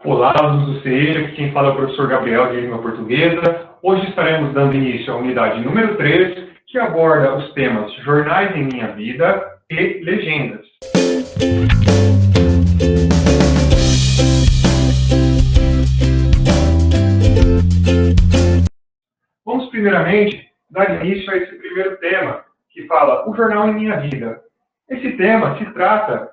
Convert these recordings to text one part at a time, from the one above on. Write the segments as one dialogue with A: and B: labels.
A: Olá, alunos do CEJA, aqui quem fala é o professor Gabriel de Língua Portuguesa. Hoje estaremos dando início à unidade número 3, que aborda os temas Jornais em Minha Vida e Legendas. Vamos primeiramente dar início a esse primeiro tema, que fala o Jornal em Minha Vida. Esse tema se trata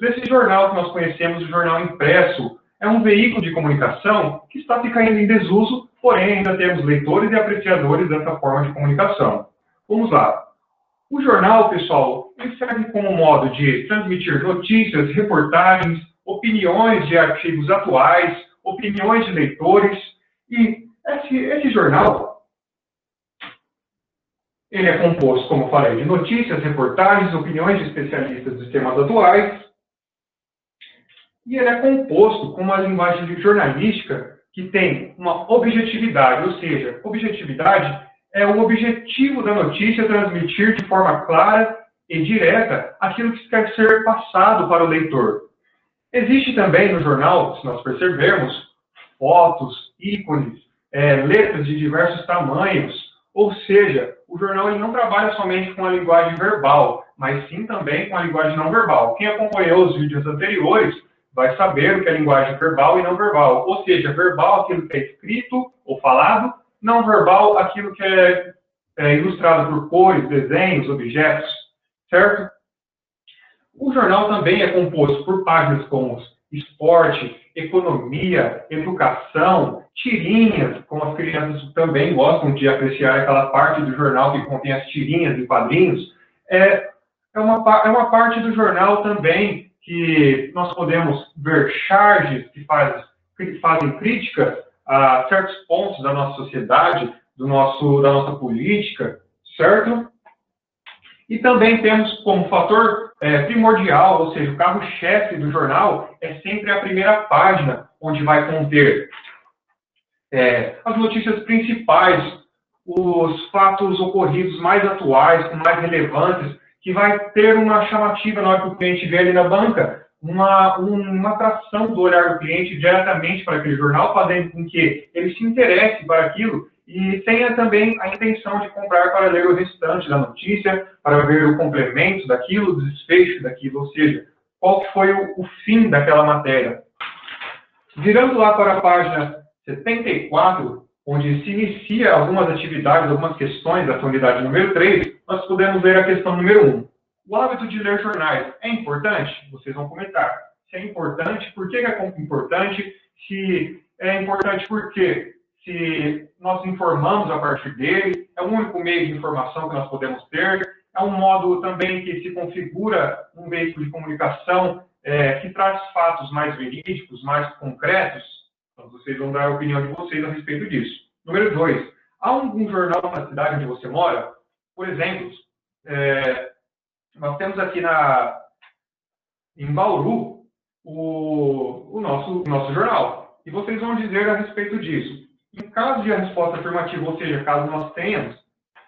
A: desse jornal que nós conhecemos, o jornal impresso. É um veículo de comunicação que está ficando em desuso, porém ainda temos leitores e apreciadores dessa forma de comunicação. Vamos lá. O jornal, pessoal, ele serve como modo de transmitir notícias, reportagens, opiniões de artigos atuais, opiniões de leitores. E esse jornal, ele é composto, como eu falei, de notícias, reportagens, opiniões de especialistas dos temas atuais. E ele é composto com uma linguagem jornalística que tem uma objetividade, ou seja, objetividade é o objetivo da notícia transmitir de forma clara e direta aquilo que quer ser passado para o leitor. Existe também no jornal, se nós percebermos, fotos, ícones, letras de diversos tamanhos, ou seja, o jornal ele não trabalha somente com a linguagem verbal, mas sim também com a linguagem não verbal. Quem acompanhou os vídeos anteriores vai saber o que é linguagem verbal e não verbal. Ou seja, verbal aquilo que é escrito ou falado, não verbal aquilo que é ilustrado por cores, desenhos, objetos, certo? O jornal também é composto por páginas como esporte, economia, educação, tirinhas, como as crianças também gostam de apreciar aquela parte do jornal que contém as tirinhas e quadrinhos. É uma parte do jornal também que nós podemos ver charges que fazem críticas a certos pontos da nossa sociedade, da nossa política, certo? E também temos como fator primordial, ou seja, o carro-chefe do jornal é sempre a primeira página, onde vai conter as notícias principais, os fatos ocorridos mais atuais, mais relevantes, que vai ter uma chamativa na hora que o cliente vê ali na banca, uma atração do olhar do cliente diretamente para aquele jornal, fazendo com que ele se interesse para aquilo e tenha também a intenção de comprar para ler o restante da notícia, para ver o complemento daquilo, o desfecho daquilo, ou seja, qual que foi o fim daquela matéria. Virando lá para a página 74, onde se inicia algumas atividades, algumas questões dessa unidade número 3, nós podemos ver a questão número 1. O hábito de ler jornais é importante? Vocês vão comentar. Se é importante, por que é importante? Se é importante por quê? Se nós informamos a partir dele, é o único meio de informação que nós podemos ter, é um modo também que se configura um veículo de comunicação que traz fatos mais verídicos, mais concretos. Então, vocês vão dar a opinião de vocês a respeito disso. Número 2. Há algum jornal na cidade onde você mora? Por exemplo, nós temos aqui em Bauru o nosso jornal. E vocês vão dizer a respeito disso. Em caso de resposta afirmativa, ou seja, caso nós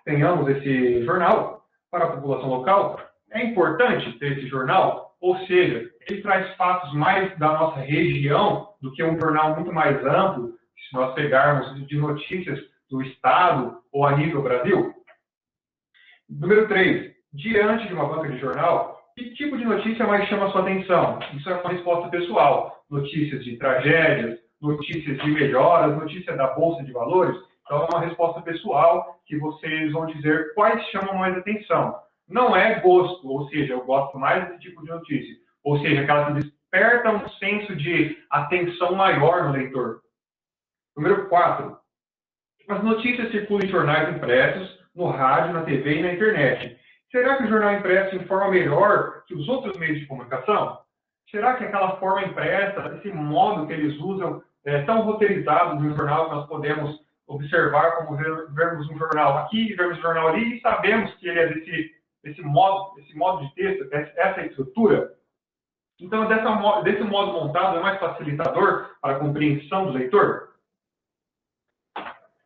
A: tenhamos esse jornal para a população local, é importante ter esse jornal, ou seja, ele traz fatos mais da nossa região do que um jornal muito mais amplo, se nós pegarmos de notícias do Estado ou a nível Brasil. Número 3. Diante de uma banca de jornal, que tipo de notícia mais chama a sua atenção? Isso é uma resposta pessoal. Notícias de tragédias, notícias de melhoras, notícias da Bolsa de Valores. Então, é uma resposta pessoal que vocês vão dizer quais chamam mais atenção. Não é gosto, ou seja, eu gosto mais desse tipo de notícia. Ou seja, aquela que desperta um senso de atenção maior no leitor. Número 4. As notícias circulam em jornais impressos, no rádio, na TV e na internet. Será que o jornal impresso informa melhor que os outros meios de comunicação? Será que aquela forma impressa, esse modo que eles usam, é tão roteirizado no jornal que nós podemos observar como vermos um jornal aqui, vermos um jornal ali e sabemos que ele é desse modo de texto, essa estrutura? Então, desse modo montado é mais facilitador para a compreensão do leitor?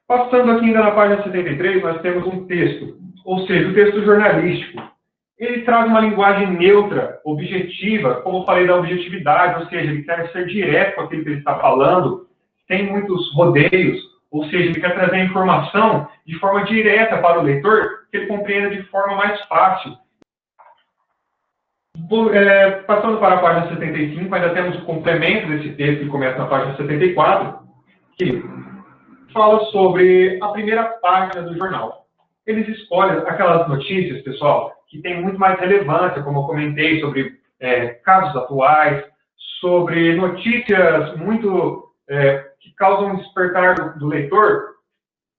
A: Passando aqui ainda na página 73, nós temos um texto, ou seja, o texto jornalístico. Ele traz uma linguagem neutra, objetiva, como eu falei da objetividade, ou seja, ele quer ser direto com aquilo que ele está falando, sem muitos rodeios, ou seja, ele quer trazer a informação de forma direta para o leitor, que ele compreenda de forma mais fácil. Passando para a página 75, ainda temos o complemento desse texto, que começa na página 74, que fala sobre a primeira página do jornal. Eles escolhem aquelas notícias, pessoal, que têm muito mais relevância, como eu comentei, sobre casos atuais, sobre notícias muito que causam despertar do leitor,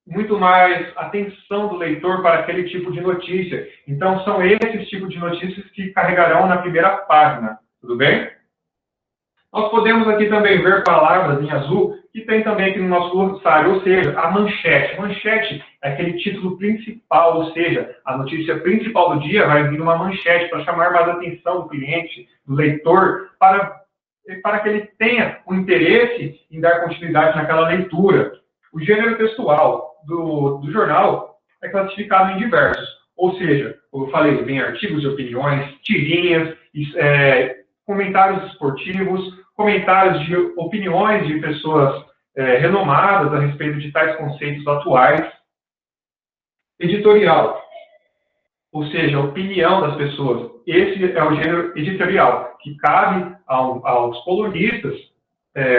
A: muito mais atenção do leitor para aquele tipo de notícia. Então, são esses tipos de notícias que carregarão na primeira página, tudo bem? Nós podemos aqui também ver palavras em azul, que tem também aqui no nosso glossário, ou seja, a manchete. Manchete é aquele título principal, ou seja, a notícia principal do dia vai vir uma manchete para chamar mais a atenção do cliente, do leitor, para que ele tenha o interesse em dar continuidade naquela leitura. O gênero textual do jornal é classificado em diversos, ou seja, como eu falei, vem artigos de opiniões, tirinhas, comentários esportivos, comentários de opiniões de pessoas renomadas a respeito de tais conceitos atuais. Editorial, ou seja, a opinião das pessoas. Esse é o gênero editorial, que cabe aos colunistas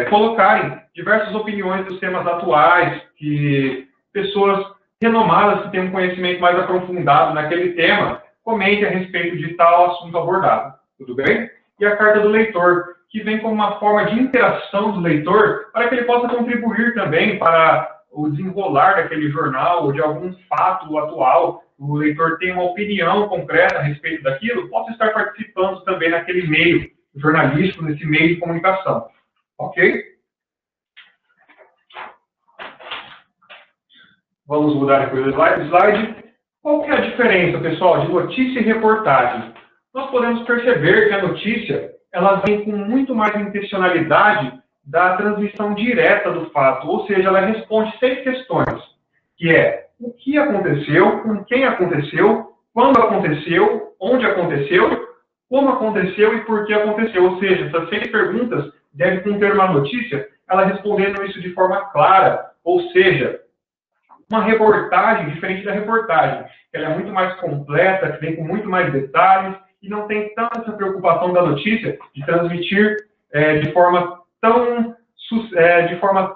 A: colocarem diversas opiniões dos temas atuais, que pessoas renomadas que têm um conhecimento mais aprofundado naquele tema comentem a respeito de tal assunto abordado. Tudo bem? E a carta do leitor, que vem como uma forma de interação do leitor para que ele possa contribuir também para o desenrolar daquele jornal ou de algum fato atual. O leitor tem uma opinião concreta a respeito daquilo, possa estar participando também naquele meio jornalístico, nesse meio de comunicação. Ok? Vamos mudar aqui o slide. Qual que é a diferença, pessoal, de notícia e reportagem? Nós podemos perceber que a notícia ela vem com muito mais intencionalidade da transmissão direta do fato, ou seja, ela responde 6 questões, que é o que aconteceu, com quem aconteceu, quando aconteceu, onde aconteceu, como aconteceu e por que aconteceu. Ou seja, essas 6 perguntas devem conter uma notícia, ela respondendo isso de forma clara, ou seja, uma reportagem diferente da reportagem, ela é muito mais completa, que vem com muito mais detalhes, e não tem tanta essa preocupação da notícia de transmitir de forma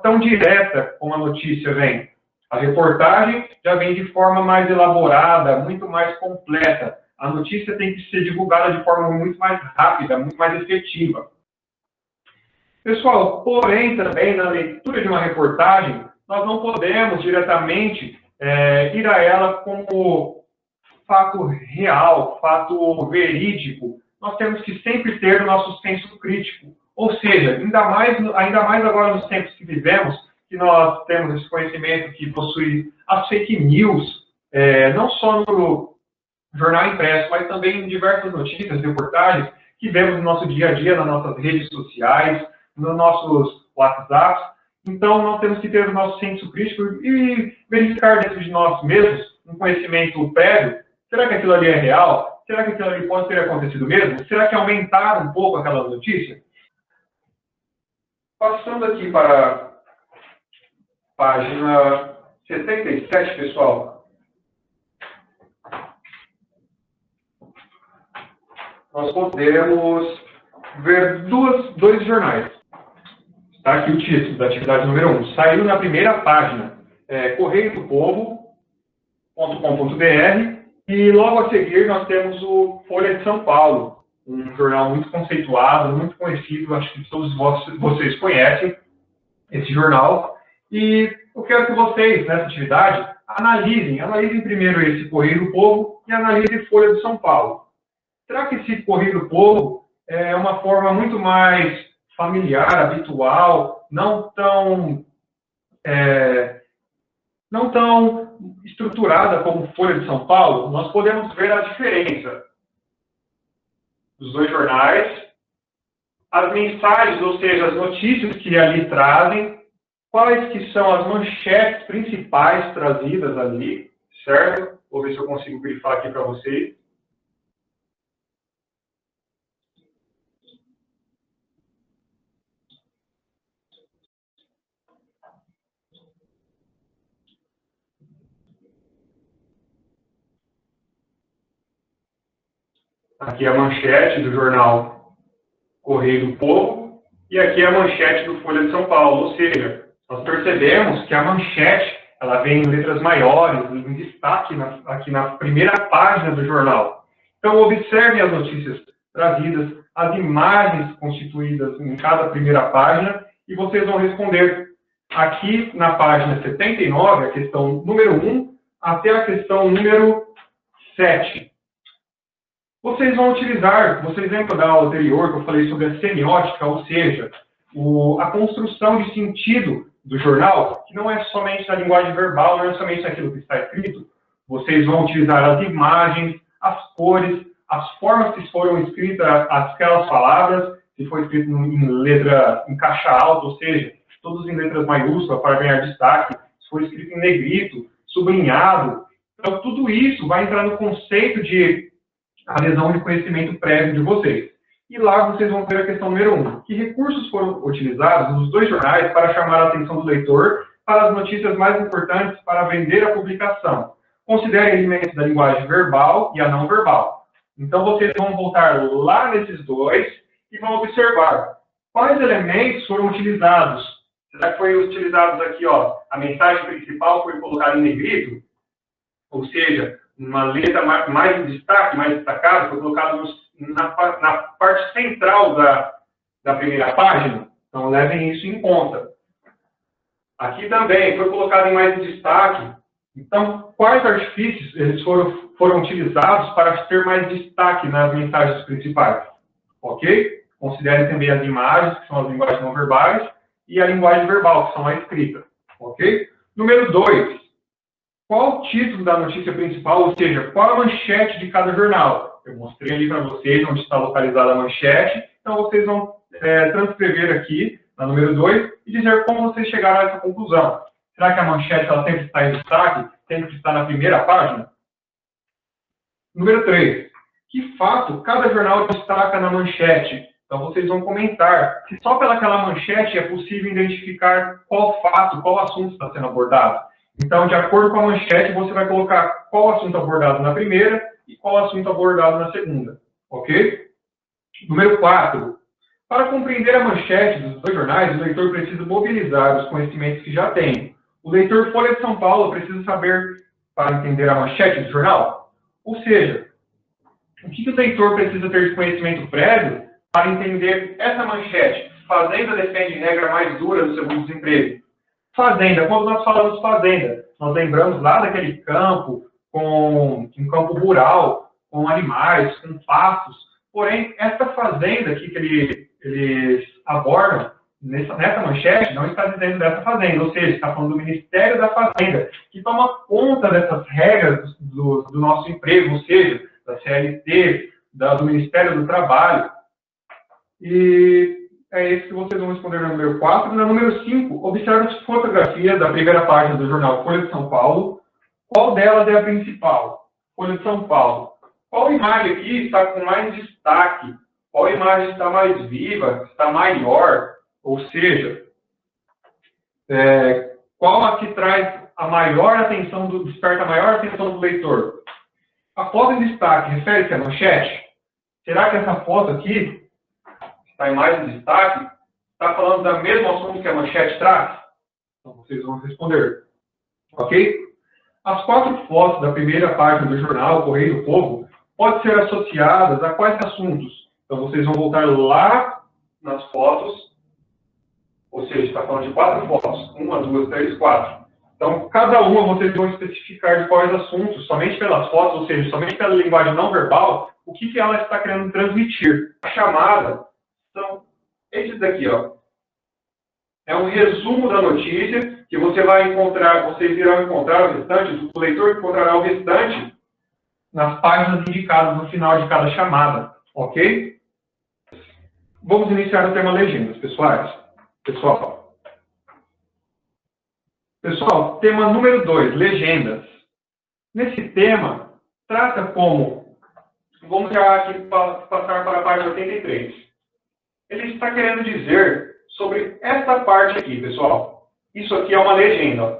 A: tão direta como a notícia vem. A reportagem já vem de forma mais elaborada, muito mais completa. A notícia tem que ser divulgada de forma muito mais rápida, muito mais efetiva. Pessoal, porém, também na leitura de uma reportagem, nós não podemos diretamente ir a ela como fato real, fato verídico. Nós temos que sempre ter o nosso senso crítico. Ou seja, ainda mais agora nos tempos que vivemos, que nós temos esse conhecimento que possui as fake news, não só no jornal impresso, mas também em diversas notícias, reportagens, que vemos no nosso dia a dia, nas nossas redes sociais, nos nossos WhatsApps. Então, nós temos que ter o nosso senso crítico e verificar dentro de nós mesmos um conhecimento prévio. Será que aquilo ali é real? Será que aquilo ali pode ter acontecido mesmo? Será que aumentaram um pouco aquela notícia? Passando aqui para a página 77, pessoal. Nós podemos ver dois jornais. Está aqui o título da atividade número 1. Saiu na primeira página, correiodopovo.com.br, e logo a seguir nós temos o Folha de São Paulo, um jornal muito conceituado, muito conhecido, acho que todos vocês conhecem esse jornal. E eu quero que vocês, nessa atividade, analisem primeiro esse Correio do Povo e analisem Folha de São Paulo. Será que esse Correio do Povo é uma forma muito mais familiar, habitual, não tão estruturada como Folha de São Paulo? Nós podemos ver a diferença dos dois jornais, as mensagens, ou seja, as notícias que ali trazem, quais que são as manchetes principais trazidas ali, certo? Vou ver se eu consigo grifar aqui para vocês. Aqui é a manchete do jornal Correio do Povo e aqui é a manchete do Folha de São Paulo. Ou seja, nós percebemos que a manchete ela vem em letras maiores, em destaque aqui na primeira página do jornal. Então, observem as notícias trazidas, as imagens constituídas em cada primeira página e vocês vão responder aqui na página 79, a questão número 1, até a questão número 7. Vocês vão utilizar, vocês lembram da aula anterior que eu falei sobre a semiótica, ou seja, a construção de sentido do jornal, que não é somente na linguagem verbal, não é somente naquilo que está escrito. Vocês vão utilizar as imagens, as cores, as formas que foram escritas aquelas palavras, se foi escrito em letra em caixa alta, ou seja, todos em letras maiúsculas para ganhar destaque, se foi escrito em negrito, sublinhado. Então, tudo isso vai entrar no conceito de adesão de conhecimento prévio de vocês. E lá vocês vão ter a questão número 1. Que recursos foram utilizados nos dois jornais para chamar a atenção do leitor para as notícias mais importantes para vender a publicação? Considere elementos da linguagem verbal e a não verbal. Então, vocês vão voltar lá nesses dois e vão observar quais elementos foram utilizados. Será que foi utilizados aqui, ó, a mensagem principal foi colocada em negrito? Ou seja, uma letra mais em destaque, mais destacada, foi colocada na parte central da primeira página. Então, levem isso em conta. Aqui também foi colocado em mais destaque. Então, quais artifícios eles foram utilizados para ter mais destaque nas mensagens principais? Ok? Considerem também as imagens, que são as linguagens não verbais, e a linguagem verbal, que são a escrita. Ok? Número 2. Qual o título da notícia principal, ou seja, qual a manchete de cada jornal? Eu mostrei ali para vocês onde está localizada a manchete, então vocês vão transcrever aqui, na número 2, e dizer como vocês chegaram a essa conclusão. Será que a manchete ela sempre está em destaque? Sempre está na primeira página? Número 3. Que fato cada jornal destaca na manchete? Então, vocês vão comentar se só pelaquela manchete é possível identificar qual fato, qual assunto está sendo abordado. Então, de acordo com a manchete, você vai colocar qual assunto abordado na primeira e qual assunto abordado na segunda. Ok? Número 4. Para compreender a manchete dos dois jornais, o leitor precisa mobilizar os conhecimentos que já tem. O leitor Folha de São Paulo precisa saber para entender a manchete do jornal? Ou seja, o que o leitor precisa ter de conhecimento prévio para entender essa manchete? Fazenda defende regra mais dura do seguro-desemprego. Fazenda, quando nós falamos fazenda, nós lembramos lá daquele campo, um campo rural, com animais, com pastos. Porém, essa fazenda aqui que eles abordam, nessa manchete, não está dizendo dessa fazenda, ou seja, está falando do Ministério da Fazenda, que toma conta dessas regras do nosso emprego, ou seja, da CLT, do Ministério do Trabalho. E é isso que vocês vão responder no número 4. No número 5, observe as fotografias da primeira página do jornal Folha de São Paulo. Qual delas é a principal? Folha de São Paulo. Qual imagem aqui está com mais destaque? Qual imagem está mais viva, está maior? Ou seja, qual a que traz a maior atenção, desperta a maior atenção do leitor? A foto em destaque refere-se à manchete? Será que essa foto aqui está em mais destaque? Está falando do mesmo assunto que a manchete traz? Então, vocês vão responder. Ok? As 4 fotos da primeira página do jornal Correio do Povo podem ser associadas a quais assuntos? Então, vocês vão voltar lá nas fotos, ou seja, está falando de 4 fotos. 1, 2, 3, 4. Então, cada uma vocês vão especificar de quais assuntos, somente pelas fotos, ou seja, somente pela linguagem não verbal, o que ela está querendo transmitir. A chamada são esses daqui, ó. É um resumo da notícia que você vai encontrar, vocês irão encontrar o restante, o leitor encontrará o restante nas páginas indicadas no final de cada chamada, ok? Vamos iniciar o tema legendas, pessoal. Pessoal, tema número 2, legendas. Nesse tema, trata como, vamos já aqui passar para a página 83. Ele está querendo dizer sobre essa parte aqui, pessoal. Isso aqui é uma legenda.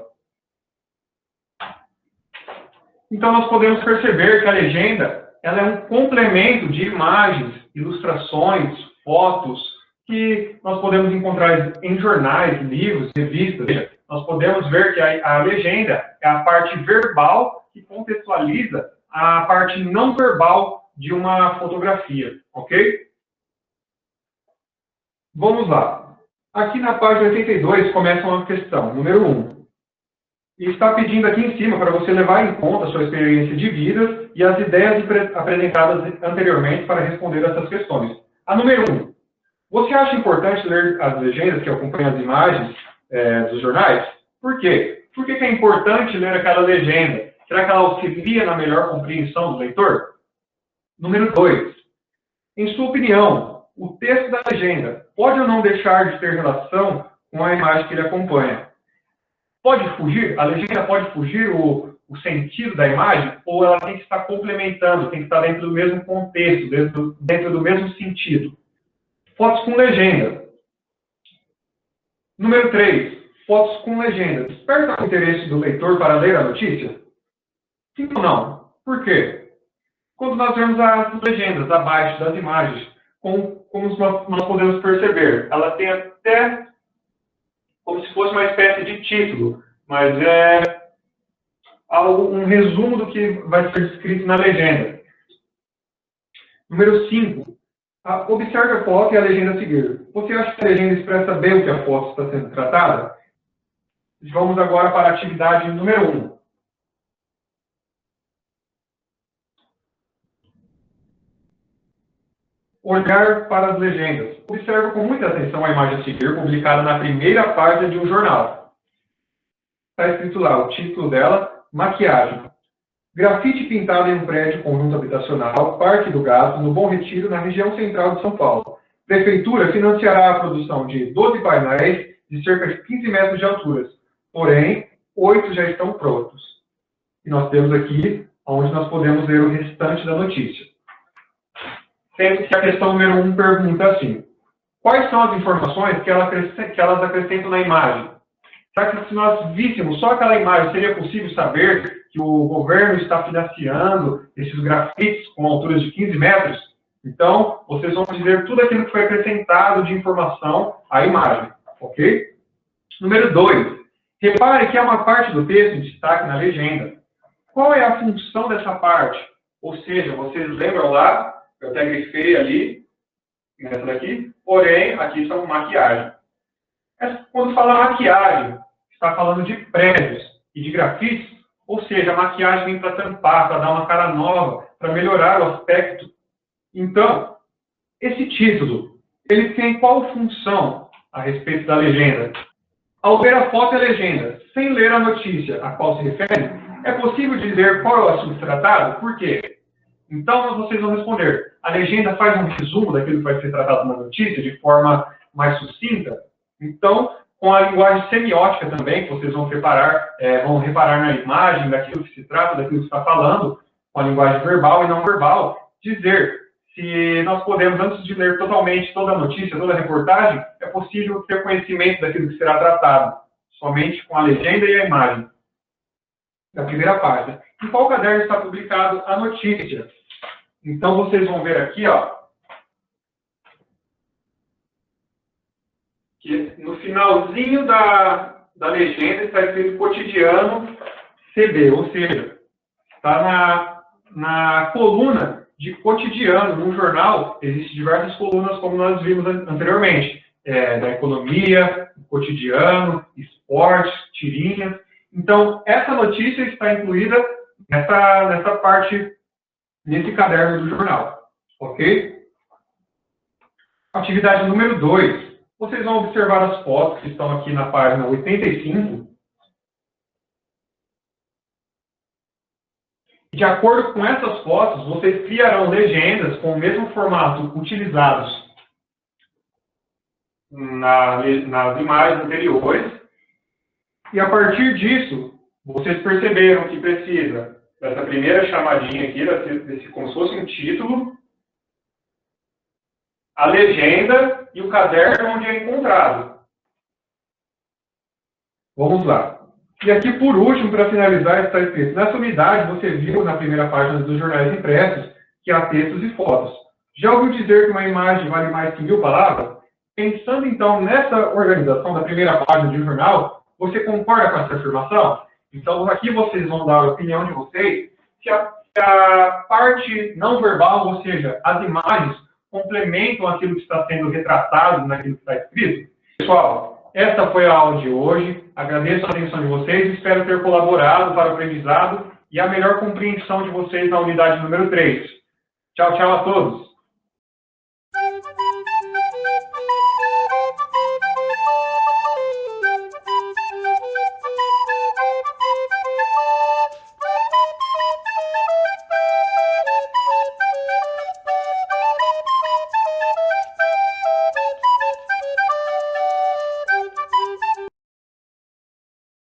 A: Então, nós podemos perceber que a legenda, ela é um complemento de imagens, ilustrações, fotos, que nós podemos encontrar em jornais, livros, revistas. Nós podemos ver que a legenda é a parte verbal que contextualiza a parte não verbal de uma fotografia, ok? Vamos lá. Aqui na página 82 começa uma questão, número 1. E está pedindo aqui em cima para você levar em conta a sua experiência de vida e as ideias apresentadas anteriormente para responder essas questões. A número 1. Você acha importante ler as legendas que acompanham as imagens dos jornais? Por quê? Por que é importante ler aquela legenda? Será que ela auxilia na melhor compreensão do leitor? Número 2. Em sua opinião, o texto da legenda pode ou não deixar de ter relação com a imagem que ele acompanha? Pode fugir? A legenda pode fugir o sentido da imagem? Ou ela tem que estar complementando, tem que estar dentro do mesmo contexto, dentro do mesmo sentido? Fotos com legenda. Número 3. Fotos com legenda. Desperta o interesse do leitor para ler a notícia? Sim ou não? Por quê? Quando nós vemos as legendas abaixo das imagens, como nós podemos perceber, ela tem até como se fosse uma espécie de título, mas é um resumo do que vai ser descrito na legenda. Número 5. Observe a foto e a legenda a seguir. Você acha que a legenda expressa bem o que a foto está sendo tratada? Vamos agora para a atividade número 1. Olhar para as legendas. Observe com muita atenção a imagem a seguir, publicada na primeira página de um jornal. Está escrito lá o título dela, maquiagem. Grafite pintado em um prédio conjunto habitacional, Parque do Gato, no Bom Retiro, na região central de São Paulo. Prefeitura financiará a produção de 12 painéis de cerca de 15 metros de altura. Porém, 8 já estão prontos. E nós temos aqui onde nós podemos ver o restante da notícia. Sendo que a questão número 1 pergunta assim: quais são as informações que elas acrescentam na imagem? Será que se nós víssemos só aquela imagem, seria possível saber que o governo está financiando esses grafites com alturas de 15 metros? Então, vocês vão dizer tudo aquilo que foi acrescentado de informação à imagem, ok? Número 2. Repare que há uma parte do texto em destaque na legenda. Qual é a função dessa parte? Ou seja, vocês lembram lá, eu até grifei ali, nessa daqui, porém, aqui são maquiagem. Quando fala maquiagem, está falando de prédios e de grafites, ou seja, a maquiagem vem para tampar, para dar uma cara nova, para melhorar o aspecto. Então, esse título, ele tem qual função a respeito da legenda? Ao ver a foto e a legenda, sem ler a notícia a qual se refere, é possível dizer qual é o assunto tratado? Por quê? Então, vocês vão responder. A legenda faz um resumo daquilo que vai ser tratado na notícia de forma mais sucinta? Então, com a linguagem semiótica também, que vocês vão reparar na imagem daquilo que se trata, daquilo que está falando, com a linguagem verbal e não verbal, dizer se nós podemos, antes de ler totalmente toda a notícia, toda a reportagem, é possível ter conhecimento daquilo que será tratado, somente com a legenda e a imagem da primeira página. Em qual caderno está publicado a notícia? Então, vocês vão ver aqui, ó, que no finalzinho da legenda está escrito cotidiano CB, ou seja, está na coluna de cotidiano. No jornal, existem diversas colunas, como nós vimos anteriormente, da economia, cotidiano, esporte, tirinhas. Então, essa notícia está incluída nessa parte, nesse caderno do jornal, ok? Atividade número 2. Vocês vão observar as fotos que estão aqui na página 85. De acordo com essas fotos, vocês criarão legendas com o mesmo formato utilizados nas imagens anteriores. E a partir disso, vocês perceberam que precisa dessa primeira chamadinha aqui, como se fosse um título, a legenda e o caderno onde é encontrado. Vamos lá. E aqui, por último, para finalizar, está escrito: nessa unidade, você viu na primeira página dos jornais impressos que há textos e fotos. Já ouviu dizer que uma imagem vale mais que 1000 palavras? Pensando, então, nessa organização da primeira página de um jornal, você concorda com essa afirmação? Então, aqui vocês vão dar a opinião de vocês se a parte não verbal, ou seja, as imagens, complementam aquilo que está sendo retratado naquilo que está escrito. Pessoal, essa foi a aula de hoje. Agradeço a atenção de vocês e espero ter colaborado para o aprendizado e a melhor compreensão de vocês na unidade número 3. Tchau, tchau a todos.